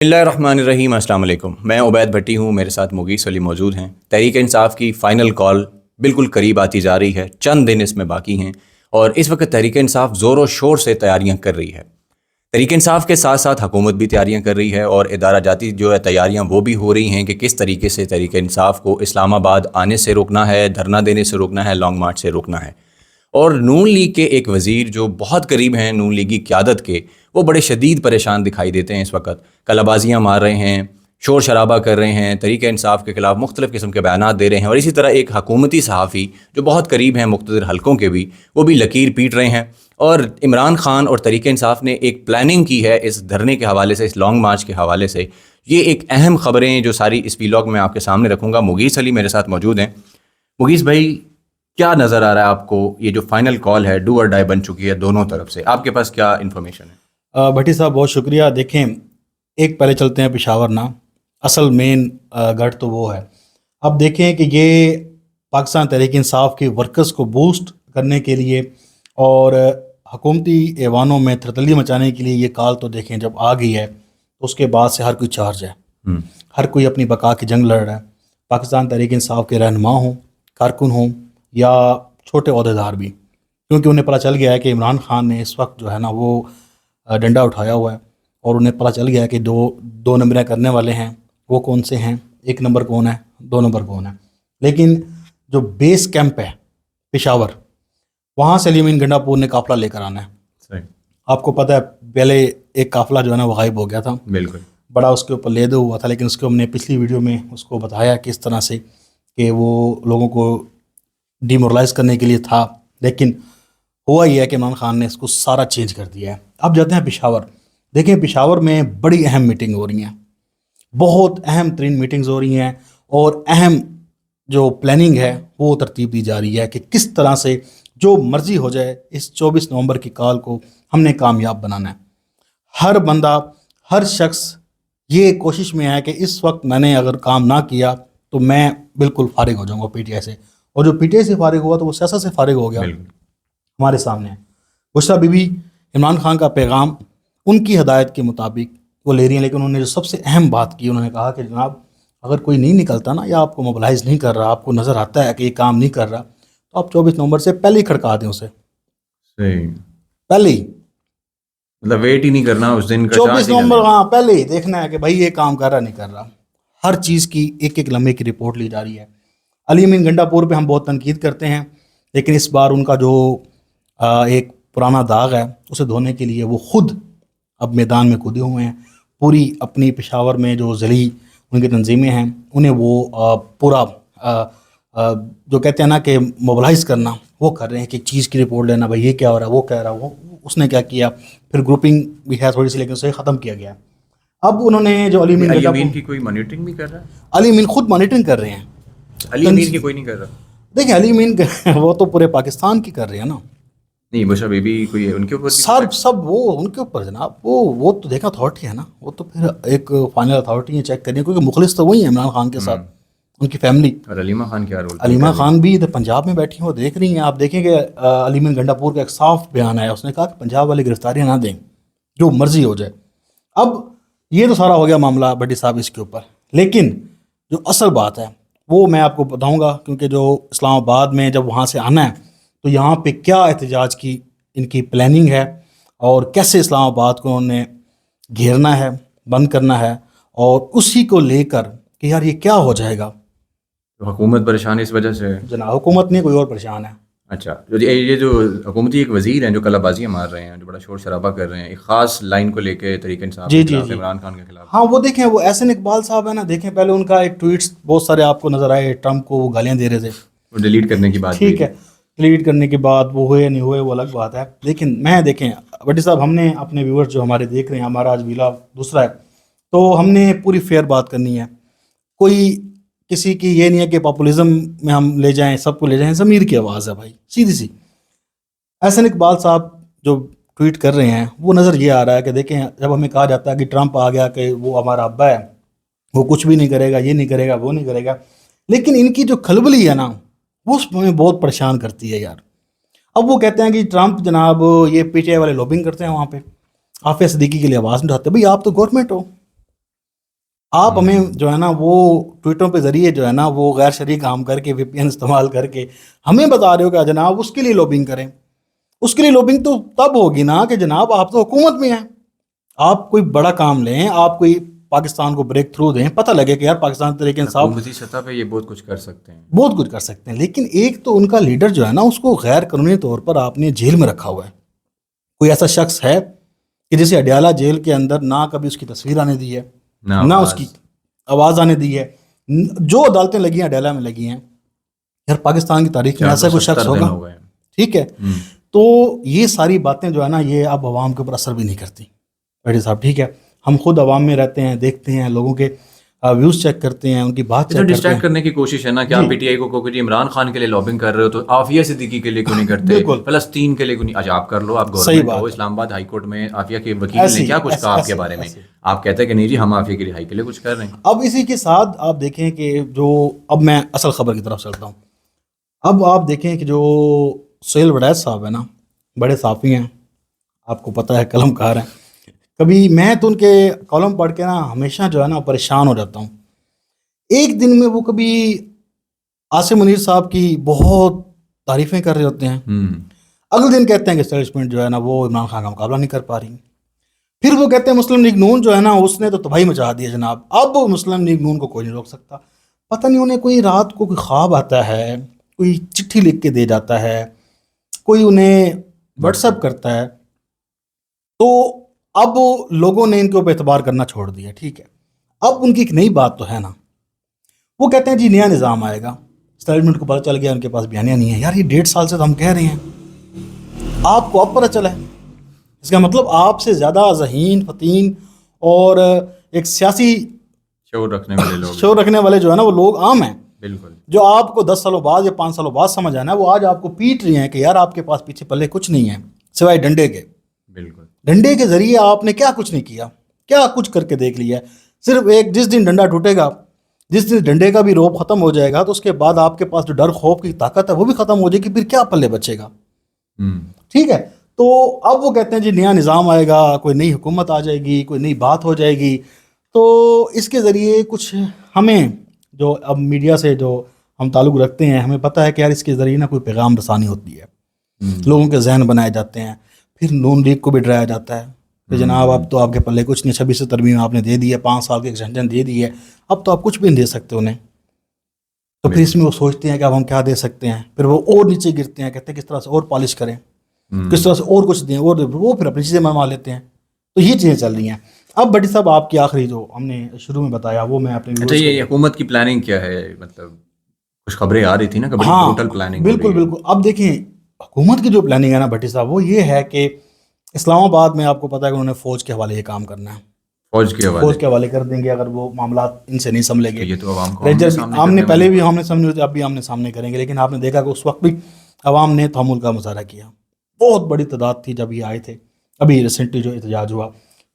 بسم اللہ الرحمن الرحیم، السلام علیکم۔ میں عبید بھٹی ہوں، میرے ساتھ مغیث علی موجود ہیں۔ تحریک انصاف کی فائنل کال بالکل قریب آتی جا رہی ہے، چند دن اس میں باقی ہیں اور اس وقت تحریک انصاف زور و شور سے تیاریاں کر رہی ہے۔ تحریک انصاف کے ساتھ ساتھ حکومت بھی تیاریاں کر رہی ہے اور ادارہ جاتی جو ہے تیاریاں وہ بھی ہو رہی ہیں کہ کس طریقے سے تحریک انصاف کو اسلام آباد آنے سے روکنا ہے، دھرنا دینے سے روکنا ہے، لانگ مارچ سے روکنا ہے۔ اور نون لیگ کے ایک وزیر جو بہت قریب ہیں نون لیگی قیادت کے، وہ بڑے شدید پریشان دکھائی دیتے ہیں اس وقت، کلابازیاں مار رہے ہیں، شور شرابہ کر رہے ہیں، تحریک انصاف کے خلاف مختلف قسم کے بیانات دے رہے ہیں، اور اسی طرح ایک حکومتی صحافی جو بہت قریب ہیں مقتدر حلقوں کے بھی، وہ بھی لکیر پیٹ رہے ہیں۔ اور عمران خان اور تحریک انصاف نے ایک پلاننگ کی ہے اس دھرنے کے حوالے سے، اس لانگ مارچ کے حوالے سے۔ یہ ایک اہم خبریں جو ساری اس ویلاگ میں آپ کے سامنے رکھوں گا۔ مغیث علی میرے ساتھ موجود ہیں۔ مغیث بھائی، کیا نظر آ رہا ہے آپ کو یہ جو فائنل کال ہے، ڈو اور ڈائی بن چکی ہے دونوں طرف سے، آپ کے پاس کیا انفارمیشن ہے؟ بھٹی صاحب بہت شکریہ۔ دیکھیں، ایک پہلے چلتے ہیں پشاور نا، اصل مین گڑھ تو وہ ہے۔ اب دیکھیں کہ یہ پاکستان تحریک انصاف کے ورکرز کو بوسٹ کرنے کے لیے اور حکومتی ایوانوں میں ترتلی مچانے کے لیے یہ کال تو دیکھیں جب آ گئی ہے تو اس کے بعد سے ہر کوئی چارج ہے، ہر کوئی اپنی بقا کی جنگ لڑ رہا ہے۔ پاکستان تحریک انصاف کے رہنما ہوں، کارکن ہوں یا چھوٹے عہدیدار بھی، کیونکہ انہیں پتہ چل گیا ہے کہ عمران خان نے اس وقت جو ہے نا وہ ڈنڈا اٹھایا ہوا ہے، اور انہیں پتہ چل گیا ہے کہ دو نمبریں کرنے والے ہیں وہ کون سے ہیں، ایک نمبر کون ہے، دو نمبر کون ہے۔ لیکن جو بیس کیمپ ہے پشاور، وہاں سے علی امین گنڈا پور نے قافلہ لے کر آنا ہے۔ صحیح، آپ کو پتہ ہے پہلے ایک قافلہ جو ہے نا وہ غائب ہو گیا تھا، بالکل بڑا اس کے اوپر لیدو ہوا تھا، لیکن اس کو ہم نے پچھلی ویڈیو میں اس کو بتایا کس طرح سے کہ وہ لوگوں کو ڈیمورلائز کرنے کے لیے تھا۔ لیکن ہوا یہ ہے کہ عمران خان نے اس کو سارا چینج کر دیا ہے۔ اب جاتے ہیں پشاور۔ دیکھیں، پشاور میں بڑی اہم میٹنگ ہو رہی ہیں، بہت اہم ترین میٹنگز ہو رہی ہیں، اور اہم جو پلاننگ ہے وہ ترتیب دی جا رہی ہے کہ کس طرح سے جو مرضی ہو جائے اس 24 نومبر کی کال کو ہم نے کامیاب بنانا ہے۔ ہر بندہ، ہر شخص یہ کوشش میں ہے کہ اس وقت میں نے اگر کام نہ کیا تو میں بالکل فارغ ہو جاؤں گا پی ٹی آئی سے، اور جو پی ٹی آئی سے فارغ ہوا تو وہ سیاست سے فارغ ہو گیا۔ ہمارے سامنے ہے بشریٰ بی بی، عمران خان کا پیغام ان کی ہدایت کے مطابق وہ لے رہی ہیں، لیکن انہوں نے جو سب سے اہم بات کی، انہوں نے کہا کہ جناب اگر کوئی نہیں نکلتا نا، یا آپ کو موبلائز نہیں کر رہا، آپ کو نظر آتا ہے کہ یہ کام نہیں کر رہا، تو آپ 24 نومبر سے پہلے ہی کھڑکا دیں اسے، صحیح، پہلے ہی، مطلب ویٹ ہی نہیں کرنا اس دن کا، 24 نومبر ہاں پہلے ہی دیکھنا ہے کہ بھائی یہ کام کر رہا نہیں کر رہا۔ ہر چیز کی ایک ایک لمحے کی رپورٹ لی جا رہی ہے۔ علی امین گنڈا پور پہ ہم بہت تنقید کرتے ہیں، لیکن اس بار ان کا جو ایک پرانا داغ ہے اسے دھونے کے لیے وہ خود اب میدان میں کودے ہوئے ہیں۔ پوری اپنی پشاور میں جو ذیلی ان کی تنظیمیں ہیں انہیں وہ پورا جو کہتے ہیں نا کہ موبلائز کرنا، وہ کر رہے ہیں کہ ایک چیز کی رپورٹ لینا، بھائی یہ کیا ہو رہا ہے، وہ کہہ رہا ہے، وہ اس نے کیا کیا، پھر گروپنگ بھی ہے تھوڑی سی، لیکن اسے ختم کیا گیا۔ اب انہوں نے جو علی امین کی کوئی مانیٹرنگ بھی کر رہا ہے؟ علی امین خود مانیٹرنگ کر رہے ہیں۔ علی امین کی کوئی نہیں کر رہا؟ دیکھیں، علی امین وہ تو پورے پاکستان کی کر رہے ہیں نا، نہیں بشریٰ بی بی کوئی ان کے اوپر سب وہ ان کے اوپر جناب، وہ تو دیکھا اتھارٹی ہے نا، وہ تو پھر ایک فائنل اتھارٹی ہے چیک کرنی ہے، کیونکہ مخلص تو وہی ہیں عمران خان کے ساتھ، ان کی فیملی۔ اور علیمہ خان کیا رول؟ علیمہ خان بھی ادھر پنجاب میں بیٹھی ہیں، وہ دیکھ رہی ہیں۔ آپ دیکھیں کہ علی امین گنڈا پور کا ایک صاف بیان آیا، اس نے کہا کہ پنجاب والے گرفتاریاں نہ دیں، جو مرضی ہو جائے۔ اب یہ تو سارا ہو گیا معاملہ بھٹی صاحب اس کے اوپر، لیکن جو اصل بات ہے وہ میں آپ کو بتاؤں گا، کیونکہ جو اسلام آباد میں جب وہاں سے آنا ہے تو یہاں پہ کیا احتجاج کی ان کی پلاننگ ہے، اور کیسے اسلام آباد کو انہوں نے گھیرنا ہے، بند کرنا ہے، اور اسی کو لے کر کہ یار یہ کیا ہو جائے گا۔ حکومت پریشان اس وجہ سے؟ جناب حکومت نہیں، کوئی اور پریشان ہے۔ اچھا، یہ جو حکومتی ایک وزیر ہیں جو کلابازیاں مار رہے ہیں، جو بڑا شور شرابہ کر رہے ہیں ایک خاص لائن کو لے کے تحریک انصاف کے خلاف، عمران خان کے خلاف، ہاں وہ دیکھیں، وہ احسن اقبال صاحب ہے نا، دیکھیں پہلے ان کا ایک ٹویٹس بہت سارے آپ کو نظر آئے، ٹرمپ کو وہ گالیاں دے رہے تھے، وہ ڈیلیٹ کرنے کی بات، ٹھیک ہے، ڈیلیٹ کرنے کے بعد وہ ہوئے نہیں ہوئے وہ الگ بات ہے۔ لیکن میں دیکھیں بھٹی صاحب، ہم نے اپنے ویورز جو ہمارے دیکھ رہے ہیں، ہمارا آج ویلا دوسرا ہے، تو ہم نے پوری فیئر بات کرنی ہے، کوئی کسی کی یہ نہیں ہے کہ پاپولزم میں ہم لے جائیں، سب کو لے جائیں، ضمیر کی آواز ہے بھائی، سیدھی سی۔ احسن اقبال صاحب جو ٹویٹ کر رہے ہیں وہ نظر یہ آ رہا ہے کہ دیکھیں، جب ہمیں کہا جاتا ہے کہ ٹرمپ آ گیا کہ وہ ہمارا ابا ہے، وہ کچھ بھی نہیں کرے گا، یہ نہیں کرے گا، وہ نہیں کرے گا، لیکن ان کی جو کھلبلی ہے نا وہ ہمیں بہت پریشان کرتی ہے یار۔ اب وہ کہتے ہیں کہ ٹرمپ جناب یہ پی ٹی آئی والے لوبنگ کرتے ہیں وہاں پہ، عافیہ صدیقی کے لیے آواز نہیں اٹھاتے۔ بھائی آپ تو گورنمنٹ ہو، آپ ہمیں جو ہے نا وہ ٹویٹروں پہ ذریعے جو ہے نا وہ غیر شرعی کام کر کے VPN استعمال کر کے ہمیں بتا رہے ہو کہ جناب اس کے لیے لوبنگ کریں. اس کے لیے لوبنگ تو تب ہوگی نا کہ جناب آپ تو حکومت میں ہیں, آپ کوئی بڑا کام لیں, آپ کوئی پاکستان کو بریک تھرو دیں, پتہ لگے کہ یار پاکستان تحریک انصاف حکومتی سطح پہ یہ بہت کچھ کر سکتے ہیں, بہت کچھ کر سکتے ہیں. لیکن ایک تو ان کا لیڈر جو ہے نا اس کو غیر قانونی طور پر آپ نے جیل میں رکھا ہوا ہے. کوئی ایسا شخص ہے کہ جسے اڈیالہ جیل کے اندر نہ کبھی اس کی تصویر آنے دی ہے, نہ اس کی آواز آنے دی ہے. جو عدالتیں لگی ہیں اڈیالہ میں لگی ہیں. یار پاکستان کی تاریخ میں ایسا کوئی شخص ہوگا؟ ٹھیک ہے, تو یہ ساری باتیں جو ہے نا یہ اب عوام کے اوپر اثر بھی نہیں کرتی بھٹی صاحب. ٹھیک ہے, ہم خود عوام میں رہتے ہیں, دیکھتے ہیں لوگوں کے ویوز چیک کرتے ہیں, ان کی بات چیک کرتے ہیں. ڈسٹریکٹ کرنے کی کوشش ہے نا کہ آپ PTI کو کہ عمران خان کے لیے لابنگ کر رہے ہو تو عافیہ صدیقی کے لیے کیوں نہیں کرتے, فلسطین کے لیے کیوں نہیں؟ آج آپ کر لو, آپ گورنمنٹ ہو, اسلام آباد ہائی کورٹ میں عافیہ کے وکیل نے کیا کچھ کہا آپ کے بارے میں, آپ کہتے ہیں کہ نہیں جی ہم عافیہ کی رہائی کے لیے کچھ کر رہے ہیں. اب اسی کے ساتھ آپ دیکھیں کہ جو اب میں اصل خبر کی طرف چلتا ہوں. اب آپ دیکھیں کہ جو سہیل وڑیچ صاحب ہیں نا, بڑے صحافی ہیں, آپ کو پتہ ہے قلم کار ہیں. کبھی میں تو ان کے کالم پڑھ کے نا ہمیشہ جو ہے نا پریشان ہو جاتا ہوں. ایک دن میں وہ کبھی عاصم منیر صاحب کی بہت تعریفیں کر رہے ہوتے ہیں, اگلے دن کہتے ہیں کہ اسٹیبلشمنٹ جو ہے نا وہ عمران خان کا مقابلہ نہیں کر پا رہی. پھر وہ کہتے ہیں مسلم لیگ نون جو ہے نا اس نے تو تباہی مچا دی ہے جناب, اب مسلم لیگ نون کو کوئی نہیں روک سکتا. پتہ نہیں انہیں کوئی رات کو کوئی خواب آتا ہے, کوئی چٹھی لکھ کے دے جاتا ہے, کوئی انہیں واٹس ایپ کرتا ہے, تو اب لوگوں نے ان کے اوپر اعتبار کرنا چھوڑ دیا. ٹھیک ہے, اب ان کی ایک نئی بات تو ہے نا, وہ کہتے ہیں جی نیا نظام آئے گا. اسٹیبلشمنٹ کو پتہ چل گیا ان کے پاس بیانیہ نہیں ہے. یار یہ 1.5 سال سے تو ہم کہہ رہے ہیں, آپ کو اب پتہ چلا ہے. اس کا مطلب آپ سے زیادہ ذہین فتین اور ایک سیاسی شعور رکھنے والے جو ہے نا وہ لوگ عام ہیں. بالکل, جو آپ کو 10 سالوں بعد یا 5 سالوں بعد سمجھ آنا ہے, وہ آج آپ کو پیٹ رہے ہیں کہ یار آپ کے پاس پیچھے پلے کچھ نہیں ہے سوائے ڈنڈے کے. بالکل, ڈنڈے کے ذریعے آپ نے کیا کچھ نہیں کیا, کیا کچھ کر کے دیکھ لیا. صرف ایک جس دن ڈنڈا ٹوٹے گا, جس دن ڈنڈے کا بھی روب ختم ہو جائے گا, تو اس کے بعد آپ کے پاس جو ڈر خوف کی طاقت ہے وہ بھی ختم ہو جائے گی. پھر کیا پلے بچے گا؟ ٹھیک ہے, تو اب وہ کہتے ہیں جی نیا نظام آئے گا, کوئی نئی حکومت آ جائے گی, کوئی نئی بات ہو جائے گی. تو اس کے ذریعے کچھ ہمیں جو اب میڈیا سے جو ہم تعلق رکھتے ہیں, ہمیں پتہ ہے کہ یار اس کے ذریعے نا کوئی پیغام رسانی ہوتی ہے, لوگوں کے ذہن بنائے جاتے ہیں. پھر نون لیگ کو بھی ڈرایا جاتا ہے کہ جناب اب تو آپ کے پلے کچھ نہیں, 26 ترمیم آپ نے دے دی ہے, 5 سال کی ایکسٹینشن دے دی ہے, اب تو آپ کچھ بھی نہیں دے سکتے انہیں. تو پھر اس میں وہ سوچتے ہیں کہ اب ہم کیا دے سکتے ہیں. پھر وہ اور نیچے گرتے ہیں, کہتے ہیں کس طرح سے اور پالش کریں, کس طرح سے اور کچھ دیں, اور وہ پھر اپنی چیزیں منوا لیتے ہیں. تو یہ چیزیں چل رہی ہیں. اب بھٹی صاحب آپ کی آخری جو ہم نے شروع میں بتایا وہ میں اپنے اچھا, یہ حکومت کی پلاننگ کیا ہے؟ مطلب کچھ خبریں آ رہی تھی نا کہ بڑی ٹوٹل پلاننگ. بالکل بالکل. اب دیکھیں حکومت کی جو پلاننگ ہے نا بھٹی صاحب, وہ یہ ہے کہ اسلام آباد میں آپ کو پتہ ہے کہ انہوں نے فوج کے حوالے یہ کام کرنا ہے. فوج کے حوالے کر دیں گے اگر وہ معاملات ان سے نہیں سنبھلیں گے. یہ تو عوام کو ہم نے پہلے بھی ہم نے سمجھے ہوتے, اب بھی ہم نے سامنے کریں گے. لیکن آپ نے دیکھا کہ اس وقت بھی عوام نے تحمل کا مظاہرہ کیا, بہت بڑی تعداد تھی جب یہ آئے تھے. ابھی ریسنٹلی جو احتجاج ہوا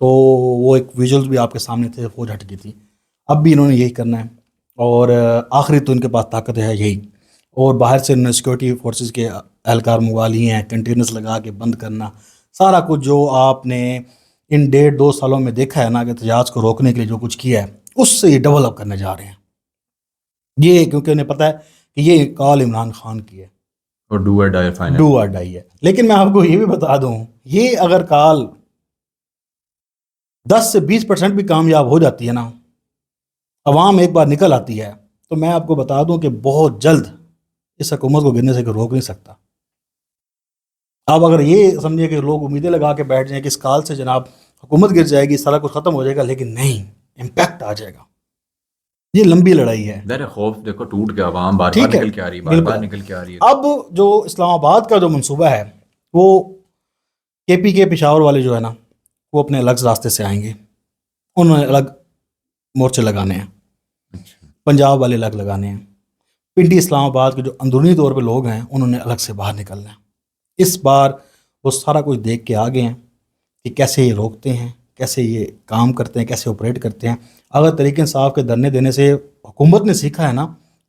تو وہ ایک ویژولز بھی آپ کے سامنے تھے, فوج ہٹ گئی تھی. اب بھی انہوں نے یہی کرنا ہے, اور آخری تو ان کے پاس طاقت ہے یہی. اور باہر سے انہوں نے سیکورٹی فورسز کے اہلکار منگوا لیے ہیں, کنٹینرز لگا کے بند کرنا, سارا کچھ جو آپ نے ان 1.5-2 سالوں میں دیکھا ہے نا کہ احتجاج کو روکنے کے لیے جو کچھ کیا ہے, اس سے یہ ڈیولپ کرنے جا رہے ہیں. یہ کیونکہ انہیں پتہ ہے کہ یہ کال عمران خان کی ہے اور ڈو اور ڈائی ہے. لیکن میں آپ کو یہ بھی بتا دوں, یہ اگر کال 10 سے 20% بھی کامیاب ہو جاتی ہے نا, عوام ایک بار نکل آتی ہے, تو میں آپ کو بتا دوں کہ بہت جلد اس حکومت کو گرنے سے روک نہیں سکتا. آپ اگر یہ سمجھے کہ لوگ امیدیں لگا کے بیٹھ جائیں کہ اس کال سے جناب حکومت گر جائے گی, سارا کچھ ختم ہو جائے گا, لیکن نہیں, امپیکٹ آ جائے گا. یہ لمبی لڑائی ہے. خوف دیکھو ٹوٹ کے عوام بار بار نکل کے آ رہی ہے, بار نکل کے آ رہی ہے. اب جو اسلام آباد کا جو منصوبہ ہے وہ KP کے پشاور والے جو ہے نا وہ اپنے الگ راستے سے آئیں گے, انہوں نے الگ مورچے لگانے ہیں, پنجاب والے الگ لگانے ہیں, پنڈی اسلام آباد کے جو اندرونی طور پہ لوگ ہیں انہوں نے الگ سے باہر نکلنا ہے. اس بار وہ سارا کچھ دیکھ کے آگے ہیں کہ کیسے یہ روکتے ہیں, کیسے یہ کام کرتے ہیں, کیسے آپریٹ کرتے ہیں. اگر تحریک انصاف کے دھرنے دینے سے حکومت نے سیکھا ہے نا,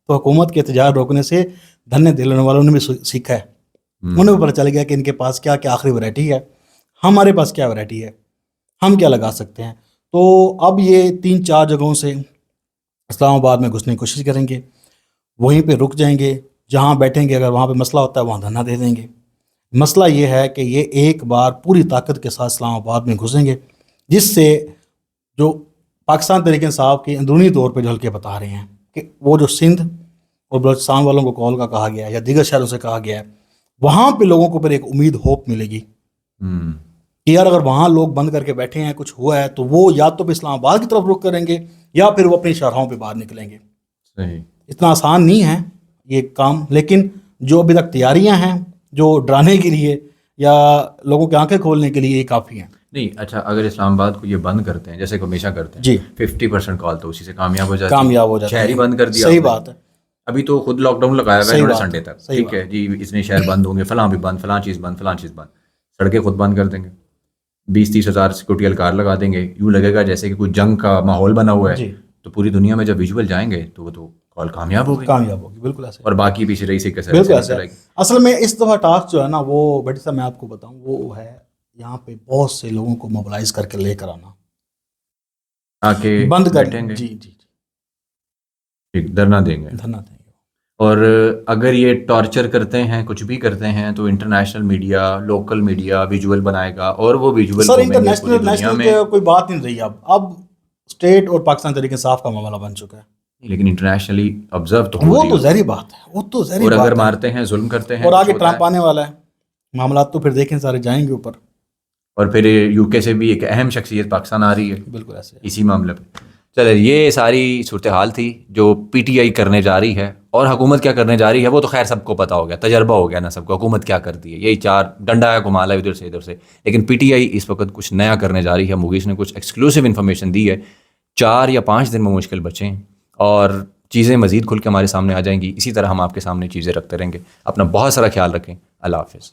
تو حکومت کے احتجاج روکنے سے دھرنے دینے والوں نے بھی سیکھا ہے. انہیں بھی پتہ چل گیا کہ ان کے پاس کیا کیا آخری ورائٹی ہے, ہمارے پاس کیا ورائٹی ہے, ہم کیا لگا سکتے ہیں. تو اب یہ 3-4 جگہوں سے اسلام آباد میں گھسنے کی کوشش کریں گے، وہیں پہ رک جائیں گے، جہاں بیٹھیں گے اگر وہاں پہ مسئلہ ہوتا ہے وہاں دھرنا دے دیں گے۔ مسئلہ یہ ہے کہ یہ ایک بار پوری طاقت کے ساتھ اسلام آباد میں گھسیں گے، جس سے جو پاکستان تحریک انصاف کے اندرونی طور پہ جو حلقے بتا رہے ہیں کہ وہ جو سندھ اور بلوچستان والوں کو کال کا کہا گیا ہے یا دیگر شہروں سے کہا گیا ہے، وہاں پہ لوگوں کو پھر ایک امید ہوپ ملے گی کہ یار اگر وہاں لوگ بند کر کے بیٹھے ہیں کچھ ہوا ہے تو وہ یا تو پھر اسلام آباد کی طرف رخ کریں گے یا پھر وہ اپنی شاہراہوں پہ باہر نکلیں گے۔ صحیح، اتنا آسان نہیں ہے یہ کام، لیکن جو ابھی تک تیاریاں ہیں جو ڈرانے کے لیے یا لوگوں کی آنکھیں کھولنے کے لیے یہ کافی ہیں۔ نہیں اچھا، اگر اسلام آباد کو یہ بند کرتے ہیں جیسے کہ ہمیشہ کرتے ہیں جی 50% کال تو اسی سے کامیاب ہو جاتی ہے، کامیاب ہو جاتا ہے، شہر ہی بند کر دیا صحیح آپ نے۔ بات ہے، ابھی تو خود لاک ڈاؤن لگایا ہوا ہے صحیح انہوں نے بات سنڈے ہے، تک، صحیح ٹھیک ہے جی اتنے شہر بند ہوں گے، فلاں بھی بند، فلاں چیز بند، فلاں چیز بند، سڑکیں خود بند کر دیں گے، 20-30 ہزار سیکورٹی اہلکار لگا دیں گے، یوں لگے گا جیسے کہ کوئی جنگ کا ماحول بنا ہوا ہے۔ جی تو پوری دنیا میں جب ویژول جائیں گے تو وہ تو کال کامیاب ہوگی، کامیاب ہوگی، بالکل ایسے، اور باقی پیچھے رہی سے کیسے بالکل ایسے۔ اصل میں اس دفعہ ٹاسک جو ہے نا وہ بیٹی صاحب میں آپ کو بتاؤں وہ ہے یہاں پہ بہت سے لوگوں کو موبلائز کر کے لے کر آنا، آ کے بند کر بیٹھیں گے، جی جی جی ٹھیک دھرنا دیں گے۔ دھرنا دیں گے۔ اور اگر یہ ٹارچر کرتے ہیں کچھ بھی کرتے ہیں تو international media local media visual بنائے گا اور وہ ویژول سر گھومیں گے پوری انٹرنیشنل دنیا نیشنل میں۔ کے کوئی بات نہیں رہی، اب اسٹیٹ اور پاکستان تحریک انصاف کا معاملہ بن چکا ہے، لیکن انٹرنیشنلی آبزرو تو ہو وہ رہی تو ہے، ظاہری بات ہے، وہ تو ظاہری اور بات اگر ہے۔ مارتے ہیں ظلم کرتے ہیں اور کچھ آگے ہوتا ٹرمپ آنے والا ہے، معاملات تو پھر دیکھیں سارے جائیں گے اوپر، اور پھر یو کے سے بھی ایک اہم شخصیت پاکستان آ رہی ہے بالکل ایسے ہے۔ اسی معاملے پہ۔ چلے یہ ساری صورتحال تھی جو پی ٹی آئی کرنے جا رہی ہے، اور حکومت کیا کرنے جا رہی ہے وہ تو خیر سب کو پتہ ہو گیا، تجربہ ہو گیا نا سب کو، حکومت کیا کرتی ہے، یہی 4 ڈنڈا ہے گھما لا ادھر سے ادھر سے۔ لیکن پی ٹی آئی اس وقت کچھ نیا کرنے جا رہی ہے، مغیث نے کچھ ایکسکلوسیو انفارمیشن دی ہے، 4 یا 5 دن میں مشکل بچے ہیں، اور چیزیں مزید کھل کے ہمارے سامنے آ جائیں گی۔ اسی طرح ہم آپ کے سامنے چیزیں رکھتے رہیں گے۔ اپنا بہت سارا خیال رکھیں، اللہ حافظ۔